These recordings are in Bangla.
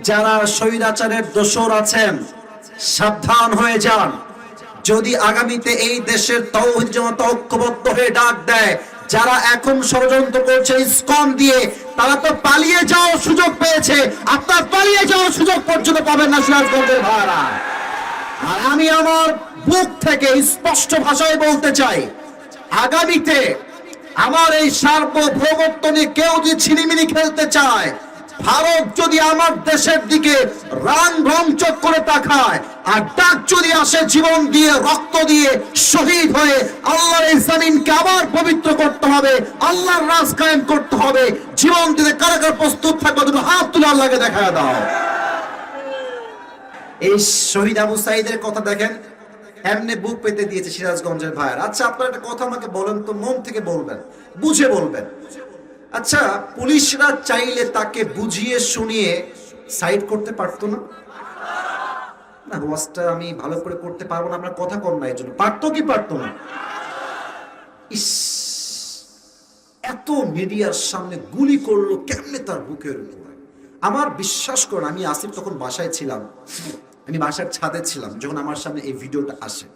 যারা স্বৈরাচারের দোসর আছেন সাবধান হয়ে যান। যদি আগামীতে এই দেশের তাওহীদ জামাত ঐক্যবদ্ধ হয়ে ডাক দেয়, যারা এখন ষড়যন্ত্র করছে ইসকন দিয়ে, তারা তো পালিয়ে যাওয়ার সুযোগ পেয়েছে, আপনার পালিয়ে যাওয়ার সুযোগ পর্যন্ত পাবেন না সিরাজগঞ্জের ভাইরা। আর আমি আমার বুক থেকে স্পষ্ট ভাষায় বলতে চাই, আগামীতে আমার এই সার্বভৌমত্ব নিয়ে কেউ যদি ছিনিমিনি খেলতে চায়, ভারত যদি আমার দেশের দিকে রান রংচক করে তাকায়, আর ডাক যদি আসে জীবন দিয়ে রক্ত দিয়ে শহীদ হয়ে আল্লাহর এই জমিনকে আবার পবিত্র করতে হবে, আল্লাহর রাজ কায়েম করতে হবে, জীবন দিতে কারাগার প্রস্তুত থাকবে, তুমি হাত তুলে আল্লাহকে দেখা দাও। এই শহীদ আবু সাঈদের কথা দেখেন, এমনি বুক পেতে দিয়েছে সিরাজগঞ্জের ভাইয়ের। আচ্ছা, আপনারা একটা কথা আমাকে বলেন তো, মন থেকে বলবেন, বুঝে বলবেন। আচ্ছা, পুলিশরা চাইলে তাকে বুঝিয়ে শুনিয়ে সাইড করতে পারতো না? না, ওয়াজটা আমি ভালো করে করতে পারবো না, আমরা কথা কম না, এই জন্য। পারতো কি পারতো না? ইস, এত মিডিয়ার সামনে গুলি করলো কেমনে তার বুকের উপর। আমার বিশ্বাস করেন, আমি আসিফ তখন বাসায় ছিলাম, আমি বাসার ছাদে ছিলাম যখন আমার সামনে এই ভিডিওটা আসে।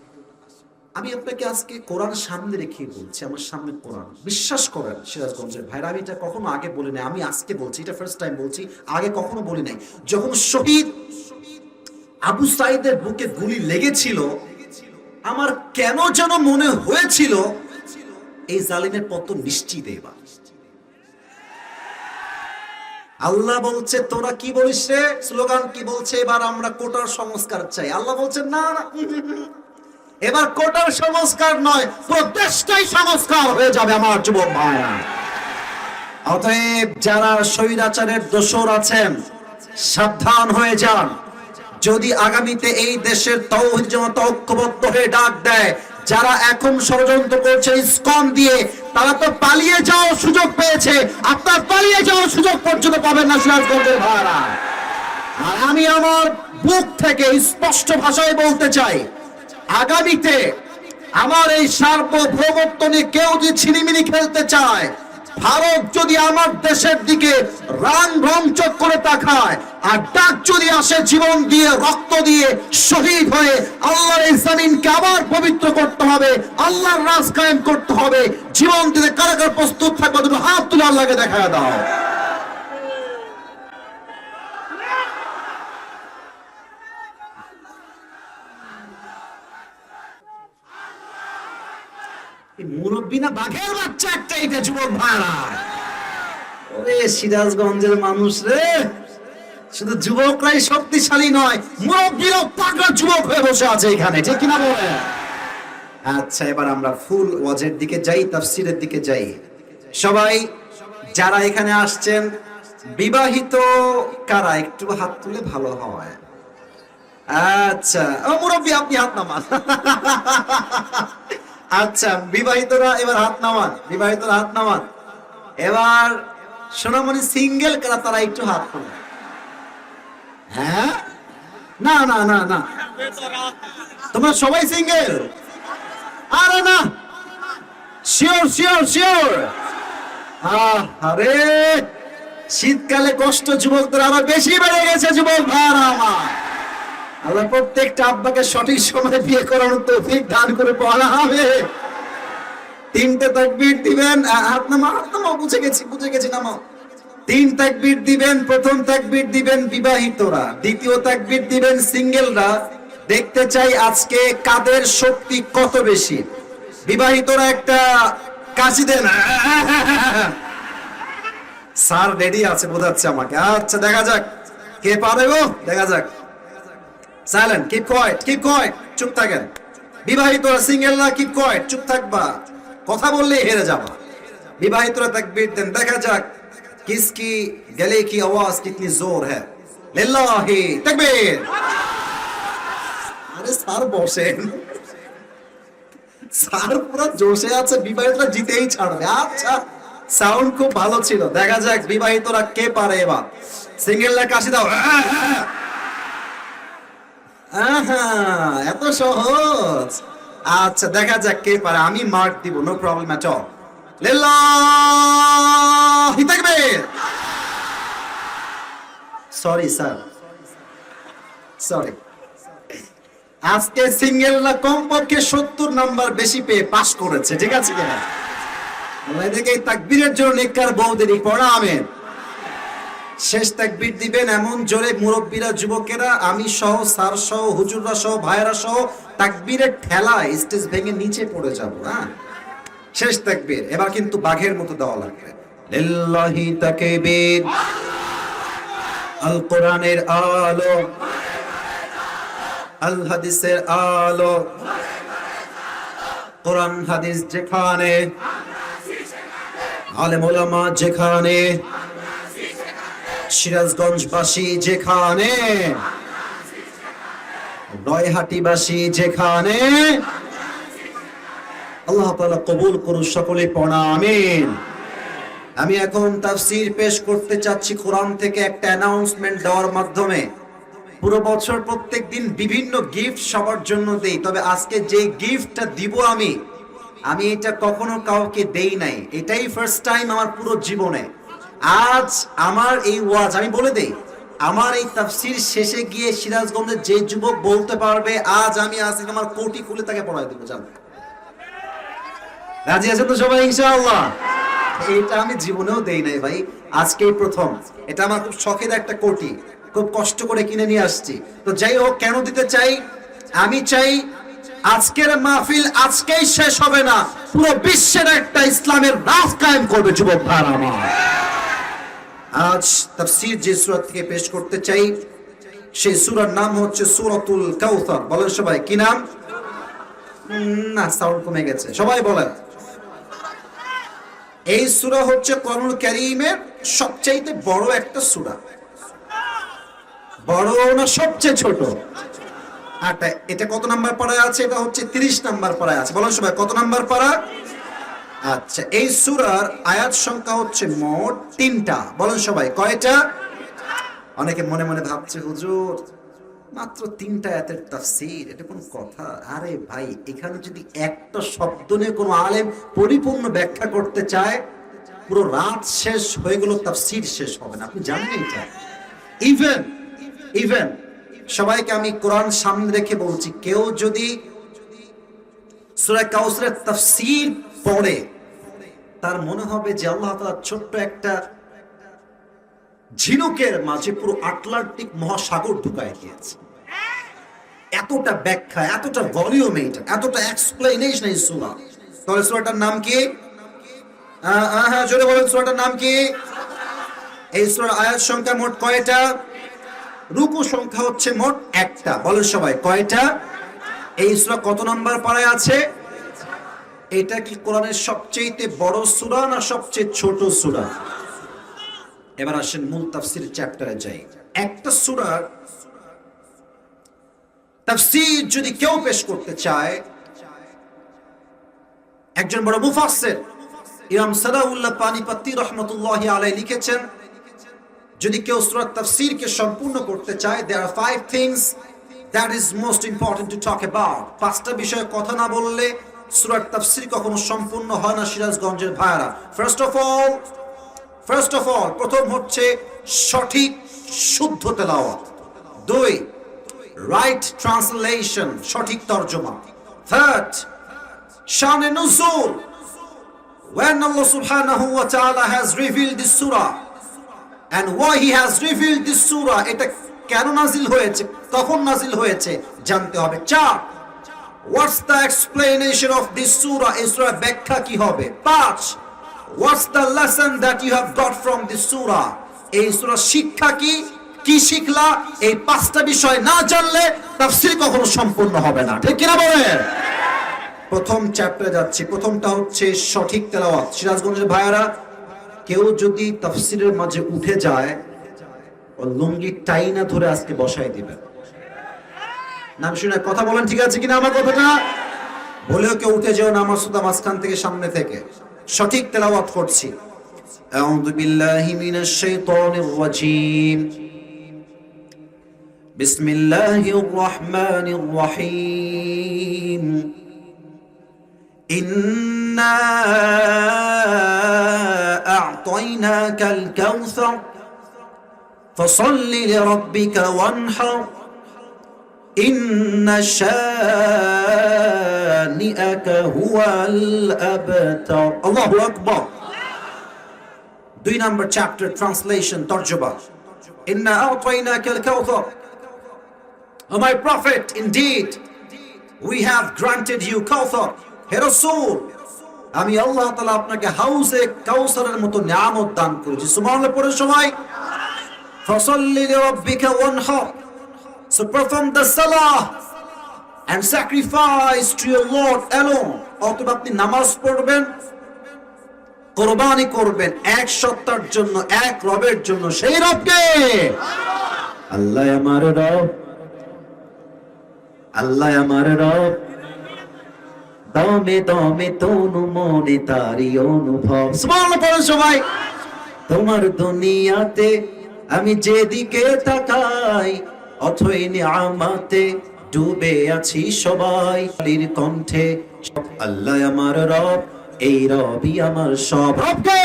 আমি আপনাকে আজকে কোরআন সামনে রেখে বলছি, আমার সামনে কোরআন। বিশ্বাস করেন সিরাজগঞ্জের ভাইরা, আমি এটা কখনো আগে বলি নাই, আমি আজকে বলছি, এটা ফার্স্ট টাইম বলছি, আগে কখনো বলি নাই। যখন শহীদ আবু সাঈদের বুকে গুলি লেগেছিল, আমার কেন যেন মনে হয়েছিল এই জালিমের পতন নিশ্চিত এবার। আল্লাহ বলছে, তোরা কি বলিস রে, স্লোগান কি বলছে, এবার আমরা কোটার সংস্কার চাই। আল্লাহ বলছে, না না, এবার কোটার সংস্কার নয়, পুরো দেশটাই সংস্কার হয়ে যাবে আমার যুবক ভাইরা। অতএব যারা স্বৈরাচারের দোসর আছেন সাবধান হয়ে যান। যদি আগামীতে এই দেশের তাওহীদ জামাত ঐক্যবদ্ধ হয়ে ডাক দেয়, যারা এখন ষড়যন্ত্র করছে ইসকন দিয়ে, তারা তো পালিয়ে যাওয়ার সুযোগ পেয়েছে, আপনার পালিয়ে যাওয়ার সুযোগ পর্যন্ত পাবেন না সিরাজগঞ্জের ভাইরা। আর আমি আমার বুক থেকে স্পষ্ট ভাষায় বলতে চাই, আগামীতে আমার এই সার্বভৌমত্ব নিয়ে কেউ যদি ছিনিমিনি খেলতে চায়, ভারত যদি আমার দেশের দিকে রান রংচক করে তাকায়, আর ডাক যদি আসে জীবন দিয়ে রক্ত দিয়ে শহীদ হয়ে আল্লাহর এই জমিনকে আবার পবিত্র করতে হবে, আল্লাহর রাজ কায়েম করতে হবে, জীবন দিতে কারাগার প্রস্তুত থাকবে, তুমি হাত তুলে আল্লাহকে দেখা দাও। মুরব্বী না বাঘের বাচ্চা একটা, এটা যুবক ভাড়া। ওরে সিরাজগঞ্জের মানুষ রে, শুধু যুবকরাই শক্তিশালী নয়, মুরব্বীরাও পাগলা যুবক হয়ে বসে আছে এখানে, ঠিক কিনা বলেন? আচ্ছা, এবার আমরা ফুল ওয়াজের দিকে যাই, তাফসীরের দিকে যাই। সবাই যারা এখানে আসছেন বিবাহিত কারা, একটু হাত তুলে ভালো হয়। আচ্ছা, ও মুরব্বী আপনি হাত নামান। আচ্ছা, বিবাহিতরা এবার হাত নামান, বিবাহিতরা হাত নামান। এবার সোনামণি সিঙ্গেল কারা, তারা একটু হাত তোলে। হ্যাঁ, না না না না, তোমরা সবাই সিঙ্গেল? আরে না, শিওর শিওর শিওর। আরে শীতকালে কষ্ট যুবকদের আরো বেশি বেড়ে গেছে যুবক ভাইরা আমার। আল্লাহ প্রত্যেকটা আব্বাকে সঠিক সময়ে বিয়ে করানোর তৌফিক দান করে পড়া হবে। তিনটে তাকবীর দিবেন, হাত নামা, হাত নামা, বুঝে গেছি নামাও। তিন তাকবীর দিবেন, প্রথম তাকবীর দিবেন বিবাহিতরা, দ্বিতীয় তাকবীর দিবেন সিঙ্গেলরা। দেখতে চাই আজকে কাদের শক্তি কত বেশি। বিবাহিতরা একটা কাশি দেন। স্যার রেডি আছে বোঝাচ্ছে আমাকে। আচ্ছা, দেখা যাক কে পারে গো, দেখা যাক। সাইলেন্ট, কিপ কোয়েট, চুপ থাকেন। বিবাহিতরা, সিঙ্গেলরা কিপ কোয়েট, চুপ থাকবা, কথা বললেই হেরে যাবা। বিবাহিতরা তাকবীর দেন, দেখা যাক কিসকি গলে কি আওয়াজ কিতনি জোর হ্যায়। লিল্লাহি তাকবীর। আরে স্যার বসেন, স্যার পুরো জোশে আছে, বিবাহিতরা জিতেই ছাড়বে। আচ্ছা, সাউন্ড খুব ভালো ছিল। দেখা যাক বিবাহিতরা কে পারে এবার। সিঙ্গেলরা কাশি দাও। এত সহজ। আচ্ছা, দেখা যাক কে পারে। আমি মার্ক দিব, নো প্রবলেম এট অল। লিল্লাহি তাকবীর। সরি স্যার, সরি, আজকে সিঙ্গেলরা কমপক্ষে 70 নাম্বার বেশি পেয়ে পাস করেছে, ঠিক আছে কিনা? এদিকে তাকবীরের জন্য নেককার বউদেরই পড়া আমেন। শেষ তাকবীর দিবেন এমন জোরে মুরব্বীরা, যুবকেরা, আমি সহ, স্যার সহ, হুজুররা সহ, ভাইয়েরা সহ তাকবীরের ঠেলায় স্টেজ ভেঙে নিচে পড়ে যাব। হ্যাঁ, শেষ তাকবীর। এবার কিন্তু বাঘের মতো দেওয়া লাগবে। লিল্লাহি তাকবীর। আল কোরআনের আলো, আল হাদিসের আলো, কোরআন হাদিস যেখানে, আলেম ওলামা যেখানে, সিরাজগঞ্জবাসী যেখানে, নয়হাটিবাসী যেখানে, আল্লাহ তাআলা কবুল করুন, সকলে পড়া আমিন। আমি এখন তাফসীর পেশ করতে চাচ্ছি কোরআন থেকে একটা অ্যানাউন্সমেন্ট দেওয়ার মাধ্যমে। পুরো বছর প্রত্যেক দিন বিভিন্ন গিফট সবার জন্য দেই, তবে আজকে যে গিফটটা দিব আমি এটা কখনো কাউকে দেই নাই, এটাই ফার্স্ট টাইম আমার পুরো জীবনে। আজ আমার এই ওয়াজ, আমি বলে দেই, আমার এই তাফসীর শেষে গিয়ে সিরাজগঞ্জের যে যুবক বলতে পারবে আজ আমি আজকে আমার কোটি খুলে তাকে পড়াই দেবো, জানো? রাজি আছেন তো সবাই ইনশাআল্লাহ? এটা আমি জীবনেও দেই নাই ভাই, আজকেই প্রথম। এটা আমার খুব শখের একটা কোটি, খুব কষ্ট করে কিনে নিয়ে আসছি। তো যাই হোক, কেন দিতে চাই? আমি চাই আজকের মাহফিল আজকেই শেষ হবে না, পুরো বিশ্বের একটা ইসলামের রাজ কায়েম করবে যুবক ভাইরা আমার। আজ তাফসীর যে সূরা থেকে পেশ করতে চাই, সেই সূরার নাম হচ্ছে সূরাতুল কাউসার। বলেন সবাই, কি নাম? না, সাউন্ড কমে গেছে, সবাই বলেন। এই সূরা হচ্ছে কোরআনুল কারীমের সবচেয়ে বড় একটা সূরা। বড় না সবচেয়ে ছোট? এটা কত নাম্বার পারায় আছে? এটা হচ্ছে 30 নাম্বার পারায় আছে। বলেন সবাই, কত নাম্বার পারা? আচ্ছা, এই সূরার আয়াত সংখ্যা হচ্ছে মোট 3টা। বলেন সবাই, কয়টা? অনেকে মনে মনে ভাবছে, হুজুর মাত্র 3টা আয়াতের তাফসীর, এটা কোন কথা? আরে ভাই, এখানে যদি একটা শব্দ নিয়ে কোনো আলেম পরিপূর্ণ ব্যাখ্যা করতে চায়, পুরো রাত শেষ হয়ে গেল, তাফসীর শেষ হবে না। আপনি জানেন এটা? ইভেন সবাইকে আমি কোরআন সামনে রেখে বলছি, কেউ যদি সূরা কাউসারের তাফসীর পড়ে, তার মনে হবে যে আল্লাহ তাআলা ছোট্ট একটা ঝিনুকের মাঝে পুরো আটলান্টিক মহাসাগর ঢুকায় দিয়েছে। এতটা ব্যাখ্যা, এতটা ভলিউম, এতটা এক্সপ্লেনেশন এই সূরা। তাহলে সূরাটার নাম কি? হ্যাঁ, জোরে বলেন, সূরাটার নাম কি? এই সূরার আয়াত সংখ্যা মোট কয়টা? রুকু সংখ্যা হচ্ছে মোট 1টা। বলেন সবাই, কয়টা? এই সূরা কত নাম্বার পারায় আছে? এটা কি কোরআনের সবচেয়ে বড় সূরা না সবচেয়ে ছোট সূরা? এবার আসেন মূল তাফসীর চ্যাপ্টারে যাই। একটা সূরার তাফসীর যদি কেউ পেশ করতে চায়, একজন বড় মুফাসসির ইমাম সালাউল্লাহ পানিপত্তি রাহমাতুল্লাহি আলাইহি লিখেছেন, যদি কেউ সূরা তাফসীরকে সম্পূর্ণ করতে চায়, there are 5 things that is most important to talk about। 5টা বিষয়ে কথা না বললে সূরা তাফসীর কখনো সম্পূর্ণ হয় না সিরাজগঞ্জের ভাইরা। ফার্স্ট অফ অল প্রথম হচ্ছে সঠিক শুদ্ধ তেলাওয়াত। 2, রাইট ট্রান্সলেশন, সঠিক তরজমা। 3, শানে নুজুল, when Allah subhanahu wa ta'ala has revealed this surah and why he has revealed this surah, এটা কেন নাজিল হয়েছে, কখন নাজিল হয়েছে জানতে হবে। 4, what's the explanation of this surah, এই সূরার ব্যাখ্যা কি হবে। 5, what's the lesson that you have got from this surah, এই সূরার শিক্ষা কি, কি শিখলা। এই 5টা বিষয় না জানলে তাফসীর কখনো সম্পূর্ণ হবে না, ঠিক কিনা বলেন? প্রথম চ্যাপ্টারে যাচ্ছি। প্রথমটা হচ্ছে সঠিক তেলাওয়াত। সিরাজগঞ্জের ভাইয়ারা, কেউ যদি তাফসীরের মাঝে উঠে যায়, ও লুঙ্গি টাইনা ধরে আজকে বসাই দিবে। নাম শুনে কথা বলেন, ঠিক আছে কিনা আমার কথাটা? বলেও কেউ উঠে যেও না আমার সুদা মাঝখান থেকে, সামনে থেকে। সঠিক তেলাওয়াত করছি। আউযু বিল্লাহি মিনাশ শাইতানির রাজীম, বিসমিল্লাহির রহমানির রহিম। ইন্না আ'তাইনাকাল কাউসার ফাসাল্লি লিরাব্বিকা ওয়ানহার ইন্না শানিআকা হুয়াল আবতার। আল্লাহু আকবার। 2 নম্বর চ্যাপ্টার ট্রান্সলেশন তরজমা। ইন্না আ'তাইনাকাল কাউসার। O my prophet, indeed we have granted you Kawthar. হে রাসূল, আমি আল্লাহ তাআলা আপনাকে হাউজে কাউসারের মতো নিয়ামত দান করেছি। সুবহানাল্লাহ পড়ে সবাই। ফাসাল্লি লিরাব্বিকা ওয়ানহার। So perform the salah and sacrifice to your Lord alone. অতএব আপনি নামাজ পড়বেন, কুরবানি করবেন এক সত্তার জন্য, এক রবের জন্য। সেই রবকে আল্লাহ আমার রব, আল্লাহ আমার রব, দমে দমে তনু মনে তারি অনুভব। সুবহানাল্লাহ পড়েন সবাই। তোমার দুনিয়াতে আমি যেদিকে তাকাই, অথই নিয়ামতে ডুবে আছি সবাই। আলীর কণ্ঠে আল্লাহ আমার রব, এই রবই আমার সব। রবকে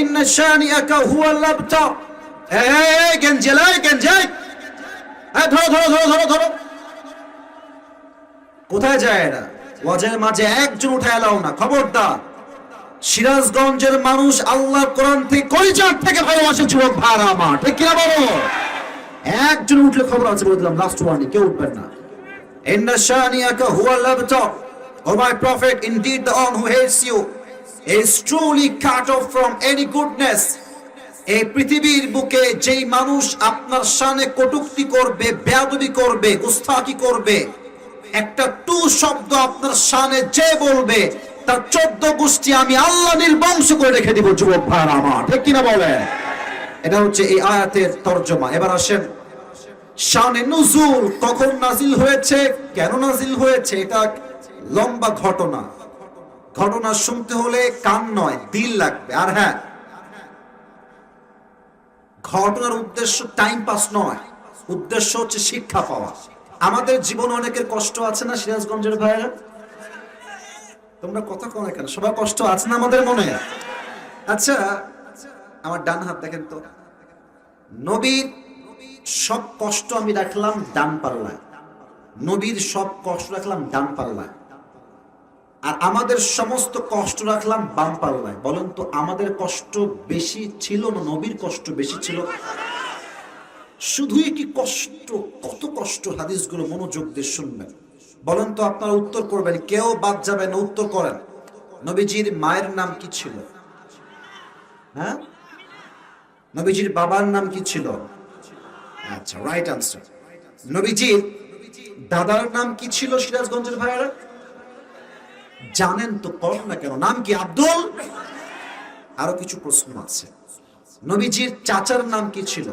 ইন্না শানিআকা হুয়াল আবতার। এই গেঞ্জেলাই গেঞ্জেই, ধরো ধরো ধরো ধরো ধরো। কোথায় যায় এরা? ওয়াজের মাঝে একজন উঠে এলাও না, খবরদার। সিরাজগঞ্জের মানুষ আল্লাহর কোরআন থেকে কলিজার থেকে ভালোবাসে যুবক ভাইরা আমার, ঠিক কিনা বলো? একজন উঠলে খবর আছে বলে দিলাম, লাস্ট ওয়ার্নিং, কেউ উঠবেন না। ইন্না শানিআকা হুয়াল আবতার। O my prophet, indeed the one who hates you is truly cut off from any goodness. এই পৃথিবীর বুকে যেই মানুষ আপনার শানে কটূক্তি করবে, বেয়াদবি করবে, গুস্তাখি করবে, একটা টু শব্দ আপনার শানে যে বলবে, তার 14 গোষ্ঠী আমি আল্লাহ নির্বংশ করে রেখে দিব যুবক ভাইরা আমার, ঠিক কিনা বলে? এটা হচ্ছে এই আয়াতের তরজমা। এবার আসেন শানে নুজুল কখন নাজিল হয়েছে, কেন নাজিল হয়েছে, এটা লম্বা ঘটনা। ঘটনা শুনতে হলে কান নয়, দিল লাগবে। আর হ্যাঁ, ঘটনার উদ্দেশ্য টাইম পাস নয়, উদ্দেশ্য হচ্ছে শিক্ষা পাওয়া। আমাদের জীবনে অনেকের কষ্ট আছে না সিরাজগঞ্জের ভাইরা? তোমরা কথা কও না কেন? সবার কষ্ট আছে না আমাদের মনে? আচ্ছা, আমার ডান হাত দেখেন তো। নবীর সব কষ্ট আমি রাখলাম ডান পাল্লায়, নবীর সব কষ্ট রাখলাম ডান পাল্লায়, আর আমাদের সমস্ত কষ্ট রাখলাম বাম পাল্লায়। বলেন তো, আমাদের কষ্ট বেশি ছিল না নবীর কষ্ট বেশি ছিল? শুধুই কি কষ্ট, কত কষ্ট! হাদিসগুলো মনোযোগ দিয়ে শুনবেন। বলেন তো, আপনারা উত্তর করবেন, কেউ বাদ যাবে না, উত্তর করেন। নবীজির মায়ের নাম কি ছিল? হ্যাঁ, নবীজির বাবার নাম কি ছিল? আচ্ছা, রাইট আনসার। নবীজির দাদার নাম কি ছিল সিরাজগঞ্জের ভাইয়েরা? জানেন তো, কর না কেন? নাম কি? আব্দুল। আরো কিছু প্রশ্ন আছে। নবীজির চাচার নাম কি ছিল?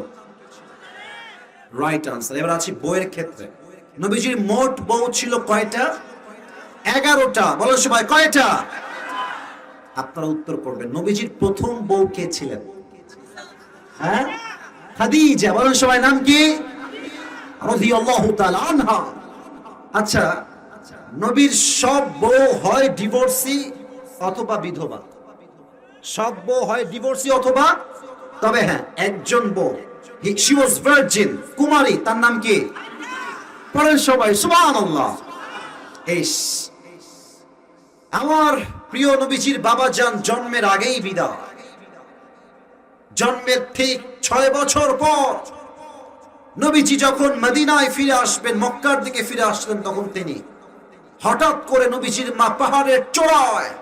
Right answer. এবার আছি বউয়ের ক্ষেত্রে। নবীজির মোট বউ ছিল কয়টা? 11টা। বলো সবাই, কয়টা? আপনারা উত্তর করবেন। নবীজির প্রথম বউ কে ছিলেন? হ্যাঁ, খাদিজা। বলেন সবাই, নাম কি? রাদিয়াল্লাহু তাআলা আনহা। আচ্ছা, নবীর সব বউ হয় ডিভোর্সি অথবা বিধবা। সব বউ হয় ডিভোর্সি অথবা, তবে হ্যাঁ, একজন বউ, she was virgin, কুমারী, তার নাম কি? পড়েন সবাই সুবহানাল্লাহ। আমার প্রিয় নবীজির বাবা যান জন্মের আগেই বিদায়। জন্মের ঠিক 6 বছর পর নবীজি যখন মদিনায় ফিরে আসবেন, মক্কার দিকে ফিরে আসলেন, তখন তিনি হঠাৎ করে নবীজির মা পাহাড়ের চূড়ায়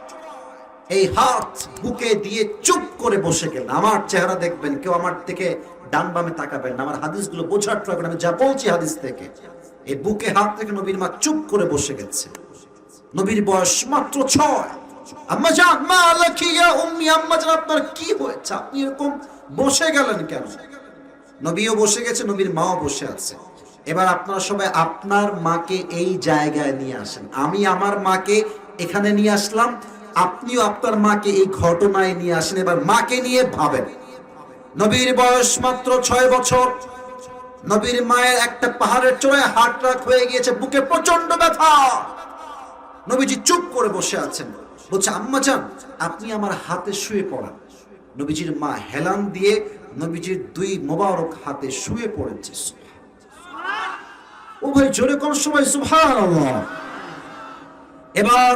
এই হাত বুকে দিয়ে চুপ করে বসে গেলেন। আমার চেহারা দেখবেন, কেউ আমার থেকে ডান বামে তাকাবেন না, আমার হাদিসগুলো বোঝার ট্রাই করবেন, আমি যা বলছি হাদিস থেকে। এই বুকে হাত রেখে নবীর মা চুপ করে বসে গেছে। নবীর বয়স মাত্র 6। আম্মা জান, মা লাকি ইয়া উম্মি, আম্মা জান আপনার কি হয়েছে? আপনি এরকম বসে গেলেন কেন? নবীও বসে গেছে, নবীর মাও বসে আছে। এবার আপনারা সবাই আপনার মাকে এই জায়গায় নিয়ে আসেন। আমি আমার মাকে এখানে নিয়ে আসলাম, আপনিও আপনার মাকে এই ঘটনায় নিয়ে আসেন। এবার মাকে নিয়ে ভাবেন। নবীর বয়স মাত্র 6 বছর। নবীর মায়ের একটা পাহাড়ের চূড়ায় হার্ট অ্যাটাক হয়ে গিয়েছে, বুকে প্রচন্ড ব্যথা। নবীজি চুপ করে বসে আছেন। বলছে, আম্মা জান আপনি আমার হাতে শুয়ে পড়ান। নবীজির মা হেলান দিয়ে নবীজির 2 মোবারক হাতে শুয়ে পড়েছে। ও ভাই জোরে কোন সবাই সুবহানাল্লাহ। এবার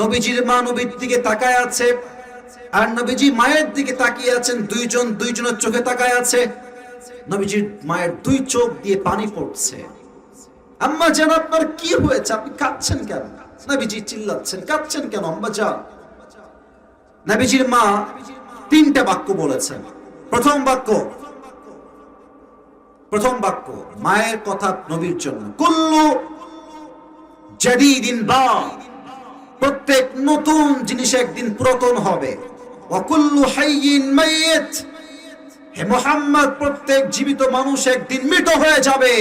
নবীজির মা নবীর দিকে তাকায় আছে, আর নবীজি মায়ের দিকে তাকিয়ে আছেন। দুইজনের চোখে তাকায় আছে। নবীজির মায়ের দুই চোখ দিয়ে পানি পড়ছে। আম্মা জান, আপনার কি হয়েছে? আপনি কাঁদছেন কেন? নবীজি চিল্লাচ্ছেন, কাঁদছেন কেন আম্মা জান? নবীজির মা তিনটা বাক্য বলেছেন। প্রথম বাক্য মায়ের কথা নবীর জন্য, কুল্লু জাদীদিন বা, প্রত্যেক নতুন জিনিস একদিন পুরাতন হবে। ওয়া কুল্লু হাইয়িন মাইয়িত, হে মুহাম্মদ প্রত্যেক জীবিত মানুষ একদিন মৃত হয়ে যাবে।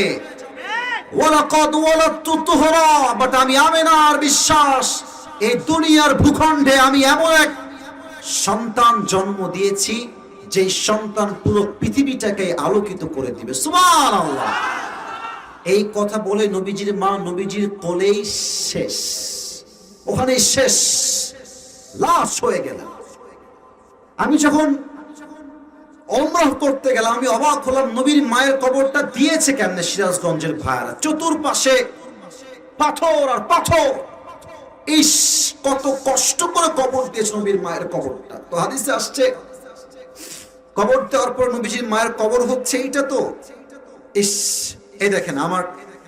ওয়ালাকাদ ওয়ালাদতু তুহরা, বাট আমি আমিনার বিশ্বাস এই দুনিয়ার ভূখণ্ডে আমি এমন এক সন্তান জন্ম দিয়েছি যে সন্তান পুরো পৃথিবীটাকে আলোকিত করে দিবে। সুবহানাল্লাহ। এই কথা বলে নবীজির মা নবীজির কোলেই শেষ, ওখানেই শেষ, লাশ হয়ে গেলেন। আমি যখন ওমরাহ করতে গেলাম আমি অবাক হলাম, নবীর মায়ের কবরটা দিয়েছে কেমনে সিরাজগঞ্জের ভাইরা, চতুর্পাশে পাথর আর পাথর। ইস, কত কষ্ট করে কবর দিয়েছে নবীর মায়ের কবরটা। তো হাদিসে আসছে কবর দেওয়ার পর নবীজির মায়ের কবর হচ্ছে এইটা। তো ইস, এই দেখেন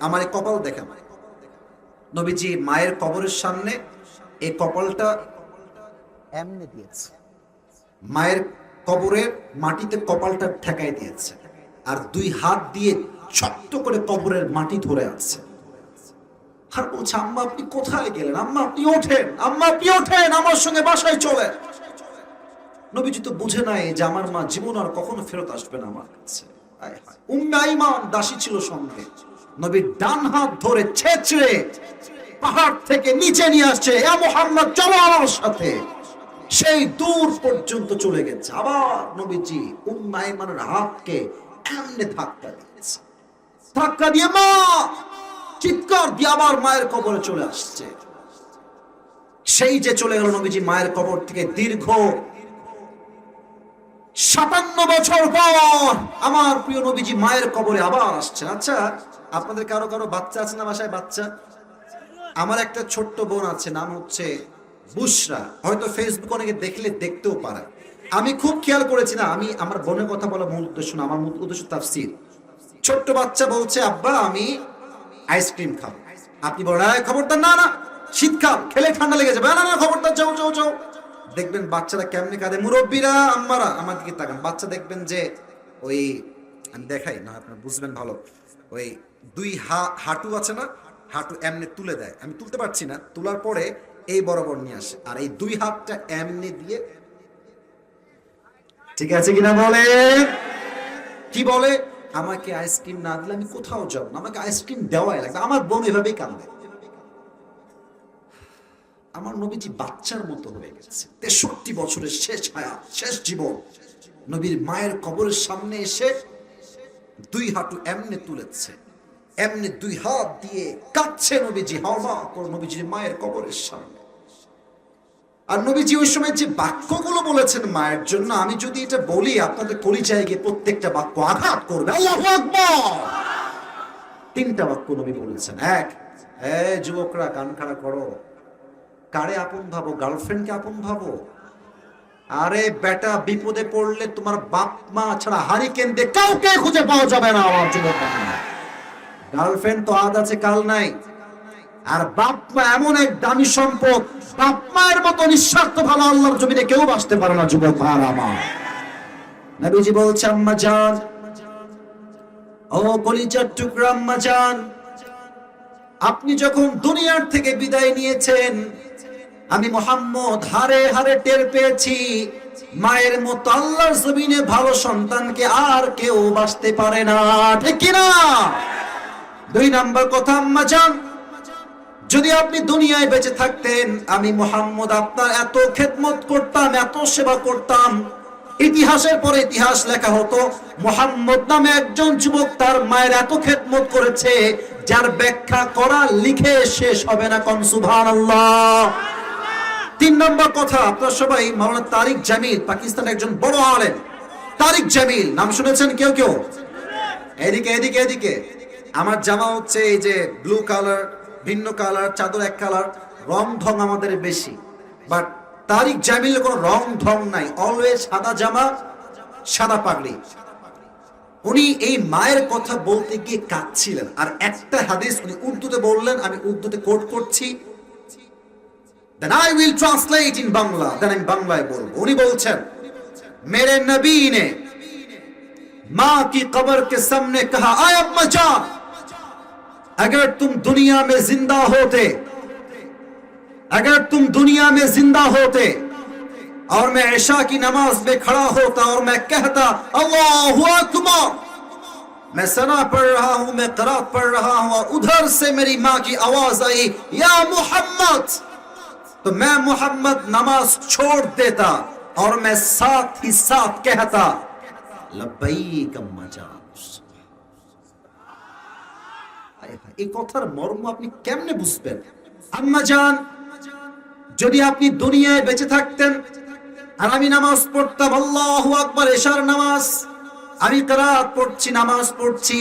আমার এই কপাল দেখেন, নবীজি মায়ের কবরের সামনে এই কপালটা এমনি দিয়েছে, মায়ের কবরের মাটিতে কপালটা ঠেকাই দিয়েছে, আর দুই হাত দিয়ে শক্ত করে কবরের মাটি ধরে আছে। আর বলছে, আম্মা আপনি কোথায় গেলেন? আম্মা আপনি ওঠেন, আম্মা আপনি ওঠেন, আমার সঙ্গে বাসায় চলেন। নবীজি তো বুঝে নাই যে আমার মা জীবন আর কখনো ফেরত আসবে না আমার কাছে। উম্মে আইমান দাসী ছিল সঙ্গে, নবীর ডান হাত ধরে ছেঁচড়ে পাহাড় থেকে নিচে নিয়ে আসছে, এ মুহাম্মদ চলো আমার সাথে। সেই দূর পর্যন্ত চলে গেছে। আবার নবীজি উম্মে আইমানের হাতকে এমনি ধাক্কা দিয়েছে, ধাক্কা দিয়ে মা চিৎকার দিয়ে আবার মায়ের কবরে চলে আসছে। সেই যে চলে গেল নবীজি মায়ের কবর থেকে দীর্ঘ 57 বছর পর আমার প্রিয় নবীজি মায়ের কবরে আবার আসছেন। আচ্ছা, আপনাদের কারো কারো বাচ্চা আছে না বাসায়? বাচ্চা, আমার একটা ছোট্ট বোন আছে, নাম হচ্ছে বুশরা। হয়তো ফেসবুক অনেকে দেখলে দেখতেও পারে। আমি খুব খেয়াল করেছি না, আমি আমার বোনের কথা বলা মূল উদ্দেশ্য না, আমার মূল উদ্দেশ্য তাফসীর। ছোট্ট বাচ্চা বলছে, আব্বা আমি আইসক্রিম খাবো। আপনি বলেন, খবরদার, না না শীতকাল, খেলে ঠান্ডা লেগে যাবে, না না খবরদার, যাও যাও যাও। দেখবেন বাচ্চারা কেমনে কাঁদে। মুরব্বীরা আম্মারা আমার দিকে তাকান, বাচ্চা দেখবেন যে ওই, আমি দেখাই না আপনারা বুঝবেন ভালো, ওই দুই হাঁটু আছে না, হাঁটু এমনি তুলে দেয়। আমি তুলতে পারছি না, তোলার পরে এই বরাবর নিয়ে আসে, আর এই দুই হাতটা এমনি দিয়ে, ঠিক আছে কিনা বলে, কি বলে, আমাকে আইসক্রিম না দিলে আমি কোথাও যাব না, আমাকে আইসক্রিম দেওয়াই লাগবে। আমার বোন এভাবেই কাঁদে। আমার নবীজি বাচ্চার মতো হয়ে গেছে। 63 বছরের শেষ হায়াত, শেষ জীবন, নবীর মায়ের কবরের সামনে এসে দুই হাঁটু এমনি তুলেছে, এমনি দুই হাত দিয়ে কাঁদছে নবীজি, হাওমা করে নবীজির মায়ের কবরের সামনে। আর নবীজি ওই সময় যে বাক্যগুলো বলেছেন মায়ের জন্য, আমি যদি এটা বলি আপনাদের কলিজায় গিয়ে প্রত্যেকটা বাক্য আঘাত করবে। আল্লাহু আকবার। 3টা বাক্য নবী বলেছেন। এক, যুবকরা কান খাড়া করো, কারে আপন ভাবো? গার্লফ্রেন্ডকে আপন ভাবো? আরে বেটা, বিপদে পড়লে তোমার বাপ মা ছাড়া হারিকেন দিয়ে কাউকে খুঁজে পাওয়া যাবে না। আমার যুবক, গার্লফ্রেন্ড তো আজ আছে কাল নাই, আর বাপ মা এমন এক দামি সম্পদ, বাপ মায়ের মতো নিঃস্বার্থ ভালো আল্লাহর জমিনে কেউ বাঁচতে পারে না। যুবক ভাই আমার, নবীজি বলছে, আম্মা জান, ও কলিজার টুকরা আম্মা জান, আপনি যখন দুনিয়ার থেকে বিদায় নিয়েছেন, আমি মুহাম্মদ হারে হারে টের পেয়েছি মায়ের মতো আল্লাহর জমিনে ভালো সন্তানকে আর কেউ বাঁচতে পারে না। ঠিক কিনা? 2 নাম্বার কথা, আম্মা জান, যদি আপনি দুনিয়ায় বেঁচে থাকতেন, আমি মুহাম্মদ আপনার এত খেদমত করতাম, এত সেবা করতাম, ইতিহাসের পরে ইতিহাস লেখা হতো মুহাম্মদ নামে একজন যুবক তার মায়ের এত খেদমত করেছে যার ব্যাখ্যা করা লিখে শেষ হবে না। কোন সুবহানাল্লাহ। 3 নম্বর কথা, আপনারা সবাই মাওলানা তারিক জামিল, পাকিস্তানের একজন বড় আলেম, তারিক জামিল নাম শুনেছেন কেউ কেউ? এদিকে এদিকে এদিকে। আমার জামা হচ্ছে এই যে ব্লু কালার, ভিন্ন কালার, চাদর এক কালার, রং ঢং আমাদের বেশি, বাট তারিক জামিলের কোনো রং ঢং নাই, অলওয়েজ সাদা জামা, সাদা পাগড়ি। উনি এই মায়ের কথা বলতে গিয়ে কাঁদছিলেন, আর একটা হাদিস উনি উর্দুতে বললেন, আমি উর্দুতে কোট করছি, then I will translate in Bangla, then আমি বাংলায় বলবো। উনি বলছেন, मेरे नबी ने माँ की कब्र के सामने कहा, आय अम्मा जान, अगर तुम दुनिया में जिंदा होते, अगर तुम दुनिया में जिंदा होते और मैं इशा की नमाज में खड़ा होता और मैं कहता अल्लाहु अकबर, मैं सना पढ़ रहा हूं, मैं क़िरात पढ़ रहा हूं, और उधर से मेरी माँ की आवाज आई या मोहम्मद, तो मैं मोहम्मद नमाज छोड़ देता और मैं साथ ही साथ कहता लब्बैक अम्मा जान। এই কথার মর্ম আপনি কেমনে বুঝবেন? আম্মা জান, যদি আপনি দুনিয়ায় বেঁচে থাকতেন আর আমি নামাজ পড়তাম আল্লাহু আকবার, এশার নামাজ, আমি কিরাত পড়ছি, নামাজ পড়ছি,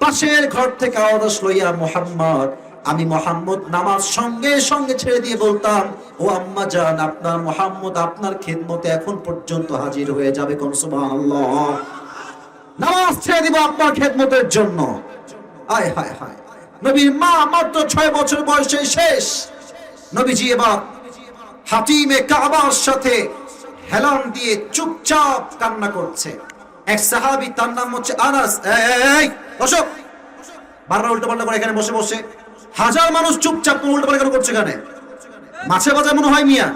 পাশের ঘর থেকে আওয়াজ আসলো ইয়া মুহাম্মদ, আমি মুহাম্মদ নামাজ সঙ্গে সঙ্গে ছেড়ে দিয়ে বলতাম ও আম্মা জান, আপনার মুহাম্মদ আপনার খিদমতে এখন পর্যন্ত হাজির হয়ে যাবে, কোন সুবহানাল্লাহ। নামাজ ছেড়ে দিব আপনার খিদমতের জন্য। আয় হায় হায়, নবীর মা মাত্র 6 বছর বয়সে শেষ। নবীজি এবার হাতিমে কাবার সাথে হেলান দিয়ে চুপচাপ কান্না করছে। এক সাহাবী, তার নাম হচ্ছে আনাস, এই বসো, বারবার উল্টো পাল্টা করে এখানে বসে বসে, হাজার মানুষ চুপচাপ, তুমি উল্টো পাল্টা করছে কেন? মাছে বাজার মনে হয় মিয়া?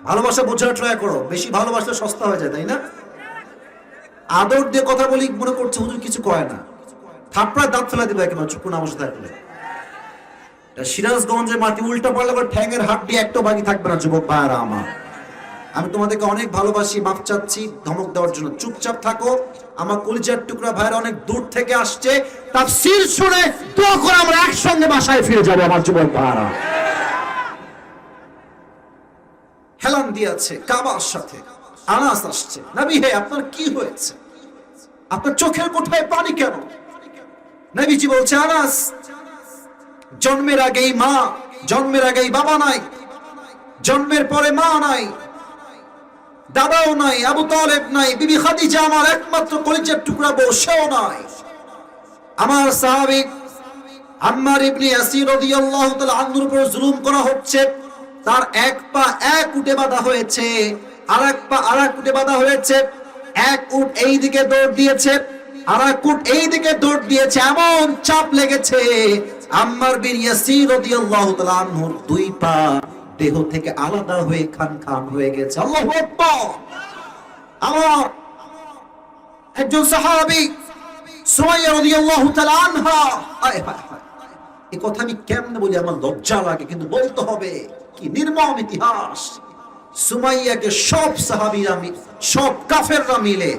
ভালোবাসা বোঝার ট্রাই করো, বেশি ভালোবাসলে সস্তা হয়ে যায়, তাই না? আদর দিয়ে কথা বলি, মনে করছে হুজুর কিছু কয় না, থাপড়ায় দাঁত ফেলা দিবে একেবারে চুপ না বসে থাকলে। সিরাজগঞ্জের মাটি উল্টা পাল্টা করে ঠ্যাঙের হাড্ডি একটা বাকি থাকবে না যুবক ভাইরা আমার। আমি তোমাদেরকে অনেক ভালোবাসি, মাফ চাচ্ছি ধমক দেওয়ার জন্য, চুপচাপ থাকো। আমার কলিজার টুকরা ভাইরা অনেক দূর থেকে আসছে, তাফসীর শুনে দোয়া করে আমরা একসঙ্গে বাসায় ফিরে যাবো আমার যুবক ভাইরা। হেলান দিয়েছে কাবার সাথে, আনাস আসছে, নবী হে আপনার কি হয়েছে, আপনার চোখের কোঠায় পানি কেন? নবীজি বলছে, আনাস, জন্মের আগেই মা, জন্মের আগেই বাবা নাই, জন্মের পরে মা নাই, দাদাও নাই, আবু তালেব নাই, বিবি খাদিজা আমার একমাত্র কলিজার টুকরা বউ, সেও নাই। আমার সাহাবী আম্মার ইবনে ইয়াসির রাদিয়াল্লাহু তাআলা আনহুর উপর জুলুম করা হচ্ছে, তার এক পা এক উটে বাঁধা হয়েছে, আরেক পা আরেক উটে বাঁধা হয়েছে, এক উট এই দিকে দৌড় দিয়েছে, আরেক উট এই দিকে দৌড় দিয়েছে, এমন চাপ লেগেছে আম্মার বিন ইয়াসির রাদিয়াল্লাহু তাআলা আনহুর দুই পা দেহ থেকে আলাদা হয়ে খান খান হয়ে গেছে। আল্লাহু আকবার। আমার একজন সাহাবী সুমাইয়া রাদিয়াল্লাহু তাআলা আনহা, আয় হায় হায়, এই কথা আমি কেমনে বলি, আমার লজ্জা লাগে, কিন্তু বলতে হবে, কি নির্মম ইতিহাস। সুমাইয়াকে সব সাহাবীরা, সব কাফেররা মিলে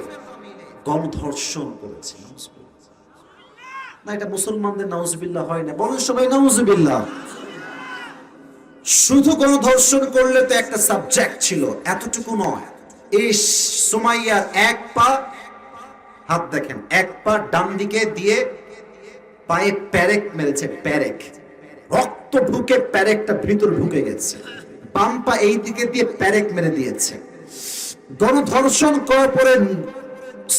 গণধর্ষণ করেছে। না, এটা মুসলমানদের নাউজুবিল্লাহ হয় না, বলেন সবাই নাউজুবিল্লাহ। শুধু গণধর্ষণ করলে তো একটা সাবজেক্ট ছিল, এতটুকু নয়। এই সুমাইয়ার এক পা, হাত দেখেন, এক পা ডান দিকে দিয়ে পায়ে প্যারেক মেরেছে, প্যারেক, রক্ত ঢুকে প্যারেকটা ভিতর ঢুকে গেছে, বাম পা এই দিকে দিয়ে প্যারেক মেরে দিয়েছে। গণধর্ষণ করার পরে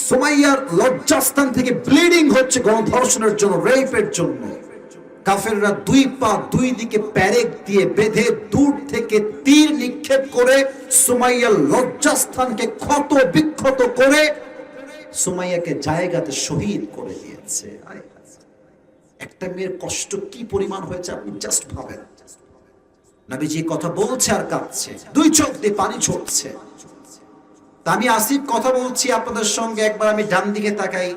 সুমাইয়ার লজ্জাস্থান থেকে ব্লিডিং হচ্ছে গণধর্ষণের জন্য, রেপের জন্য। কাফেররা দুই পা দুই দিকে প্যারেক দিয়ে বেঁধে দূর থেকে তীর নিক্ষেপ করে সুমাইয়ার লজ্জাস্থানকে ক্ষত বিক্ষত করে সুমাইয়াকে জায়গাতে শহীদ করে দিয়েছে। একটা মেয়ের কষ্ট কি পরিমাণ হয়েছে আপনি জাস্ট ভাবেন। নবীজি কথা বলছে আর কাঁদছে, দুই চোখ দিয়ে পানি ঝরছে। তা আমি আসিফ কথা বলছি আপনাদের সঙ্গে, একবার আমি ডান দিকে তাকাই,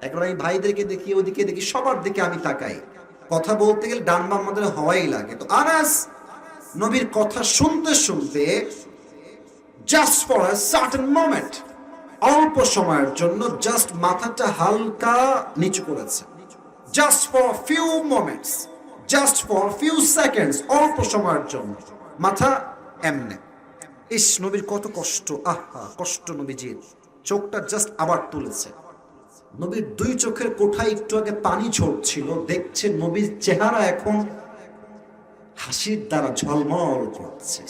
একবার আমি ভাইদেরকে দেখি, ওদিকে দেখি, সবার দিকে আমি তাকাই। কথা বলতে গেলে ডান বাম আমাদের হওয়াই লাগে। তো আনাস নবীর কথা শুনতে শুনতে just for a certain moment, অল্প সময়ের জন্য জাস্ট মাথাটা হালকা নিচু করেছে, just for few moments, just for few seconds, অল্প সময়ের জন্য মাথা এমনে। ইস, নবীর কত কষ্ট, আহা কষ্ট নবীজির। চোখটা জাস্ট আবার তুলেছে, নবীর দুই চোখের কোঠায় একটু আগে পানি ঝরছিল, দেখছে নবীর চেহারা এখন হাসির দ্বারা ঝলমল করছে।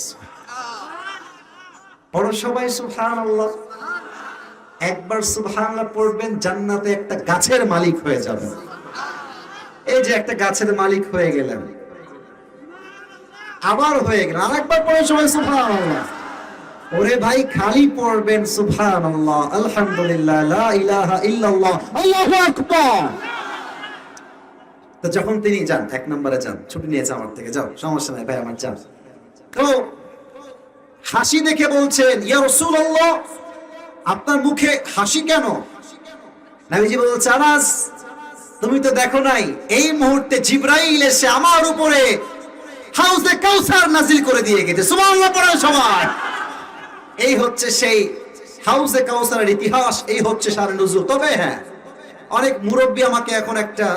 বড় সবাই সুবহানাল্লাহ। একবার সুবহানাল্লাহ পড়বেন, জান্নাতে একটা গাছের মালিক হয়ে যাবেন। এই যে একটা গাছের মালিক হয়ে গেলেন, আবার হয়ে গেলেন, আরেকবার পড়ে সবাই সুবহানাল্লাহ। ওরে ভাই খালি পড়বেন সুবহানাল্লাহ, আলহামদুলিল্লাহ, লা ইলাহা ইল্লাল্লাহ, আল্লাহু আকবার। তো যখন তিনি যান, এক নম্বরে যান, ছুটি নিয়েছে আমার থেকে, যাও সমস্যা নাই ভাই আমার যান, তো হাসি দেখে বলছেন, ইয়া রাসূলুল্লাহ আপনার মুখে হাসি কেন? নবীজি বলছে, আনাস তুমি তো দেখো নাই এই মুহূর্তে জিবরাইল এসে আমার উপরে হাউজে কাউসার নাজিল করে দিয়ে গেছে। সুবহানাল্লাহ পড়েন সবাই। এই হচ্ছে সেই হাউজে কাউসারের ইতিহাস, এই হচ্ছে শানে নুজুল। তবে হ্যাঁ, অনেক মুরব্বী আমাকে এখন একটা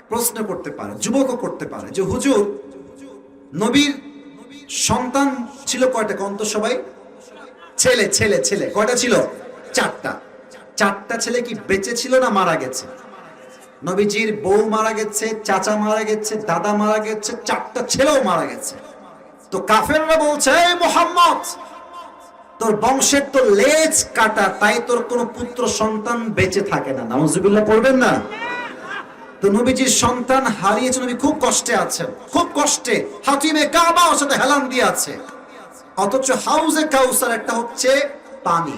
প্রশ্ন করতে পারে, যুবকও করতে পারে, যে হুজুর নবীর সন্তান ছিল কয়টা? কোন তো সবাই ছেলে ছেলে ছেলে কয়টা ছিল? চারটা। চারটা ছেলে কি বেঁচে ছিল না মারা গেছে? নবীজির বউ মারা গেছে, চাচা মারা গেছে, দাদা মারা গেছে, চারটা ছেলেও মারা গেছে। তো কাফেররা বলছে, এই মুহাম্মদ তোর বংশের তো লেজ কাটা, তাই তোর কোনো পুত্র সন্তান বেঁচে থাকে না। নাউজুবিল্লাহ পড়বেন না? তো নবীজির সন্তান হারিয়েছে, নবী খুব কষ্টে আছেন, খুব কষ্টে হাতিমে কাবা ওর সাথে হেলান দিয়ে আছে। অথচ হাউজে কাউসার একটা হচ্ছে পানি।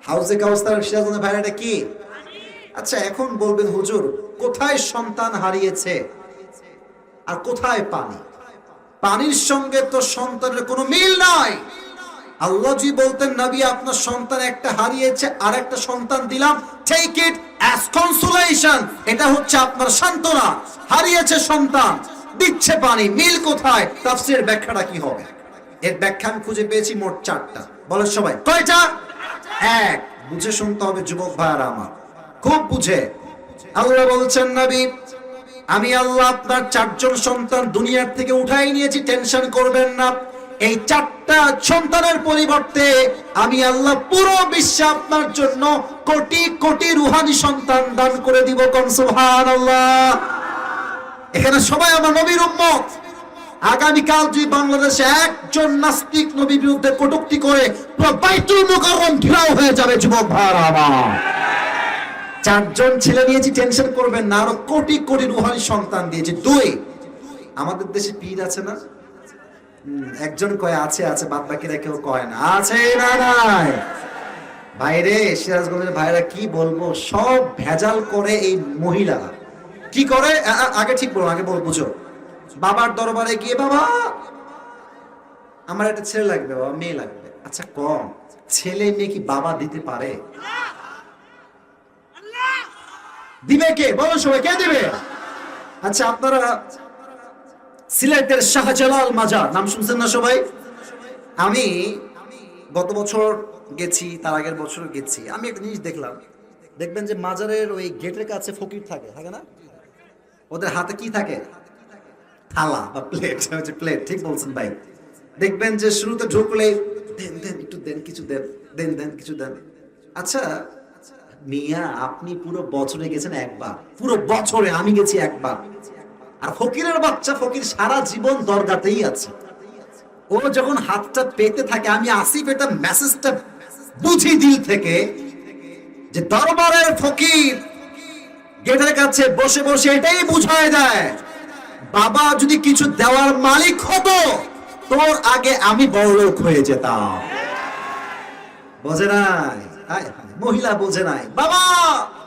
হাউজে কাউসার সিরাজগঞ্জের ভাইরা এটা কি? আচ্ছা এখন বলবেন হুজুর কোথায় সন্তান হারিয়েছে আর কোথায় পানি? পানির সঙ্গে তো সন্তানের কোনো মিল নাই। আল্লাহ জি বলতেন, নবী আপনার সন্তান একটা হারিয়েছে আর একটা সন্তান দিলাম, টেক ইট অ্যাজ কনসোলেশন, এটা হচ্ছে আপনার সান্ত্বনা। হারিয়েছে সন্তান, দিচ্ছে পানি, মিল কোথায়? তাফসীরের ব্যাখ্যাটা কি হবে? এর ব্যাখ্যা আমি খুঁজে পেয়েছি মোট চারটা। বলো সবাই কয়টা? এক। বুঝে শুনতে হবে যুবক ভাইরা আমার, খুব বুঝে। আল্লাহ বলছেন, নবী আমি আল্লাহ আপনার চারজন সন্তান দুনিয়ার থেকে উঠাই নিয়েছি, টেনশন করবেন না। এই চারটা সন্তানের পরিবর্তে আমি আল্লাহ পুরো বিশ্বে আপনার জন্য কোটি কোটি রুহানি সন্তান দান করে দিব। কোন সুবহানাল্লাহ। এখানে সবাই আমার নবীর উম্মত। আগামীকাল যদি বাংলাদেশে একজন নাস্তিক নবীর বিরুদ্ধে কটূক্তি করে পুরো বাইতুল মুকাররম ঘেরাও হয়ে যাবে। যুবক ভাইরা আমার, চারজন ছেলে নিয়েছি, টেনশন করবেন না, আরো কোটি কোটি রুহানি সন্তান দিয়েছি। দুই, আমাদের দেশে পীর আছে না? একজন কয় আছে আছে, বাদ বাকিরা কেউ কয় না আছে না নাই। ভাইরে সিরাজগঞ্জের ভাইরা কি বলবো, সব ভেজাল করে এই মহিলারা। কি করে? আগে ঠিক বলো, আগে বল বুঝো। বাবার দরবারে গিয়ে, বাবা আমার একটা ছেলে লাগবে, বাবা মেয়ে লাগবে। আচ্ছা কম, ছেলে মেয়ে কি বাবা দিতে পারে? দিবে কে? বলো সবাই, কে দিবে? আচ্ছা আপনারা সিলেটের শাহজালাল মাজার নাম শুনছেন না সবাই? আমি গত বছর গেছি, তার আগের বছর গেছি। আমি একটা জিনিস দেখলাম, দেখবেন যে মাজারের ওই গেটের কাছে ফকির থাকে, থাকে না? ওদের হাতে কি থাকে? থালা বা প্লেট, হচ্ছে প্লেট। ঠিক বলছেন ভাই। দেখবেন যে শুরুতে ঢুকলে দেন দেন একটু দেন, কিছু দেন, দেন দেন কিছু দেন। আচ্ছা মিয়া আপনি পুরো বছরে গেছেন একবার, পুরো বছরে আমি গেছি একবার। আর ফকিরের বাচ্চা, ফকির সারা জীবন দরগাতেই আছে। ও যখন হাতটা পেতে থাকে, আমি আসিফ এটা মেসেজটা বুঝি দিল থেকে, যে দরবারের ফকির গেটের কাছে বসে বসে এটাই বুঝায় দেয়, বাবা যদি কিছু দেওয়ার মালিক হতো তোর আগে আমি বড়লোক হয়ে যেতাম। বোঝে নাই? মহিলা বোঝে নাই। বাবা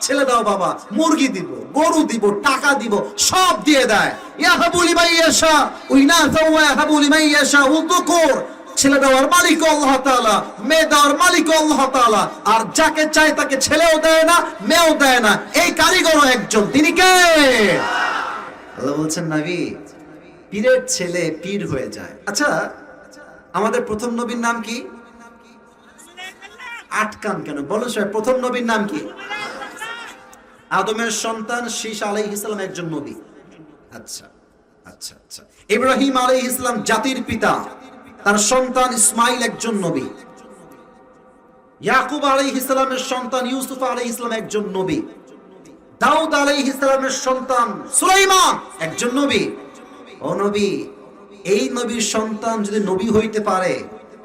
ছেলে দাও, বাবা মুরগি দিব, গরু দিব, টাকা দিব, সব দিয়ে দেয়। ইয়াহাবুলি মাইয়াশা উইনাসা ওয়া ইয়াহাবুলি মাইয়াশা উযকুর। ছেলে দেওয়ার মালিক আল্লাহ তাআলা, মেয়ে দেওয়ার মালিক আল্লাহ তাআলা। আর যাকে চায় তাকে ছেলেও দেয় না, মেয়েও দেয় না। এই কারিগরও একজন, তিনি কে? আল্লাহ বলছেন, নবী পীরের ছেলে পীর হয়ে যায়। আচ্ছা আমাদের প্রথম নবীর নাম কি? আটকান কেন? বলো সবাই, প্রথম নবীর নাম কি? আদমের সন্তান শীশ আলাইহিস সালাম একজন নবী। আচ্ছা আচ্ছা আচ্ছা। ইব্রাহিম আলাইহিস সালাম জাতির পিতা, তার সন্তান ইসমাইল একজন নবী। ইয়াকুব আলাইহিস সালামের সন্তান ইউসুফ আলাইহিস সালাম একজন নবী, দাউদ আলাইহিস সালামের সন্তান সুলাইমান একজন নবী। ও নবী, এই নবীর সন্তান যদি নবী হইতে পারে,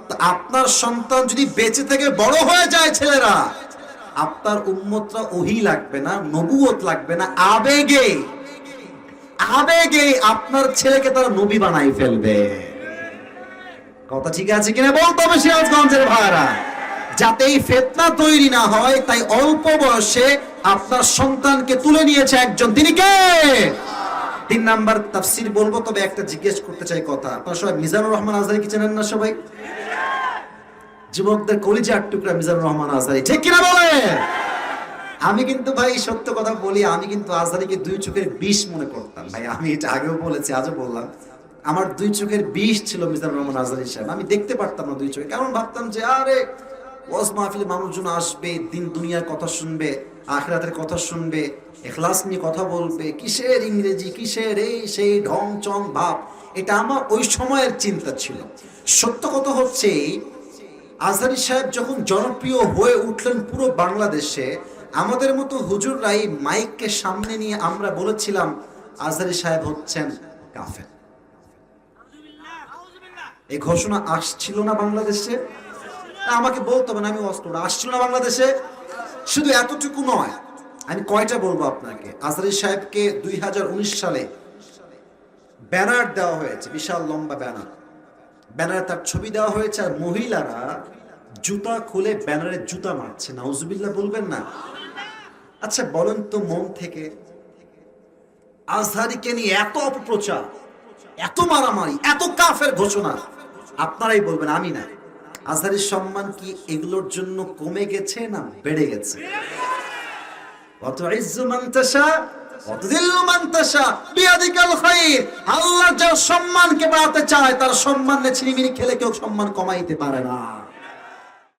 তো আপনার সন্তান যদি বেঁচে থেকে বড় হয়ে যায়, ছেলেরা, আপনার উম্মতরা ওহী লাগবে না, নবুয়ত লাগবে না, আবেগে আবেগে আপনার ছেলেকে তারা নবী বানাই ফেলবে। কথা ঠিক আছে কিনা বলতে হবে সিরাজগঞ্জের ভাইরা। যাতে এই ফিতনা তৈরি না হয়, তাই অল্প বয়সে আপনার সন্তানকে তুলে নিয়েছে একজন, তিনি কে? 3 নাম্বার তাফসীর বলবো, তবে একটা জিজ্ঞেস করতে চাই কথা। আপনারা সবাই মিজানুর রহমান আজহারি কি জানেন না? সবাই যুবকদের কলিজার টুকরা মিজানুর রহমান আজহারি, ঠিক কিনা বলে? আমি কিন্তু ভাই সত্য কথা বলি, আমি কিন্তু আজহারিকে 2 চোখের বিষ মনে করতাম ভাই। আমি এটা আগেও বলেছি, আজও বললাম, আমার 2 চোখের বিষ ছিল মিজানুর রহমান আজহারি সাহেব। আমি দেখতে পারতাম না 2 চোখে, কেমন ভাবতাম যে আরে ওয়াজ মাহফিলে মানুষজন আসবে, দিন দুনিয়ার কথা শুনবে, আখিরাতের কথা শুনবে, ইখলাস নিয়ে কথা বলবে, কিসের ইংরেজি, কিসের এই সেই ঢং চং ভাব। এটা আমার ওই সময়ের চিন্তা ছিল। সত্য কথা হচ্ছে, আজহারি সাহেব যখন জনপ্রিয় হয়ে উঠলেন পুরো বাংলাদেশে, আমাদের মতো হুজুররাই মাইককে সামনে নিয়ে আমরা বলেছিলাম আজহারি সাহেব হচ্ছেন কাফের। এই ঘোষণা আসছিল না বাংলাদেশে? আমাকে বলতে হবে না, আমি ওয়াজ করব, আসছিল না বাংলাদেশে? শুধু এতটুকু নয়, আমি কয়টা বলবো আপনাকে। আজহারি সাহেবকে 2019 সালে ব্যানার দেওয়া হয়েছে, বিশাল লম্বা ব্যানার, ব্যানারে তার ছবি দেওয়া হয়েছে, আর মহিলারা জুতা খুলে ব্যানারে জুতা মারছে। নাউজুবিল্লাহ বলবেন না? আচ্ছা বলেন তো, মন থেকে আজহারিকে নিয়ে এত অপপ্রচার, এত মারামারি, এত কাফের ঘোষণা, আপনারাই বলবেন, আমি না। আজহারির সম্মান কি এগুলোর জন্য কমে গেছে না বেড়ে গেছে? আল্লাহ যার সম্মানকে বাড়াতে চায়, তার সম্মানে ছিনিমিনি খেলে কেউ সম্মান কমাইতে পারে না।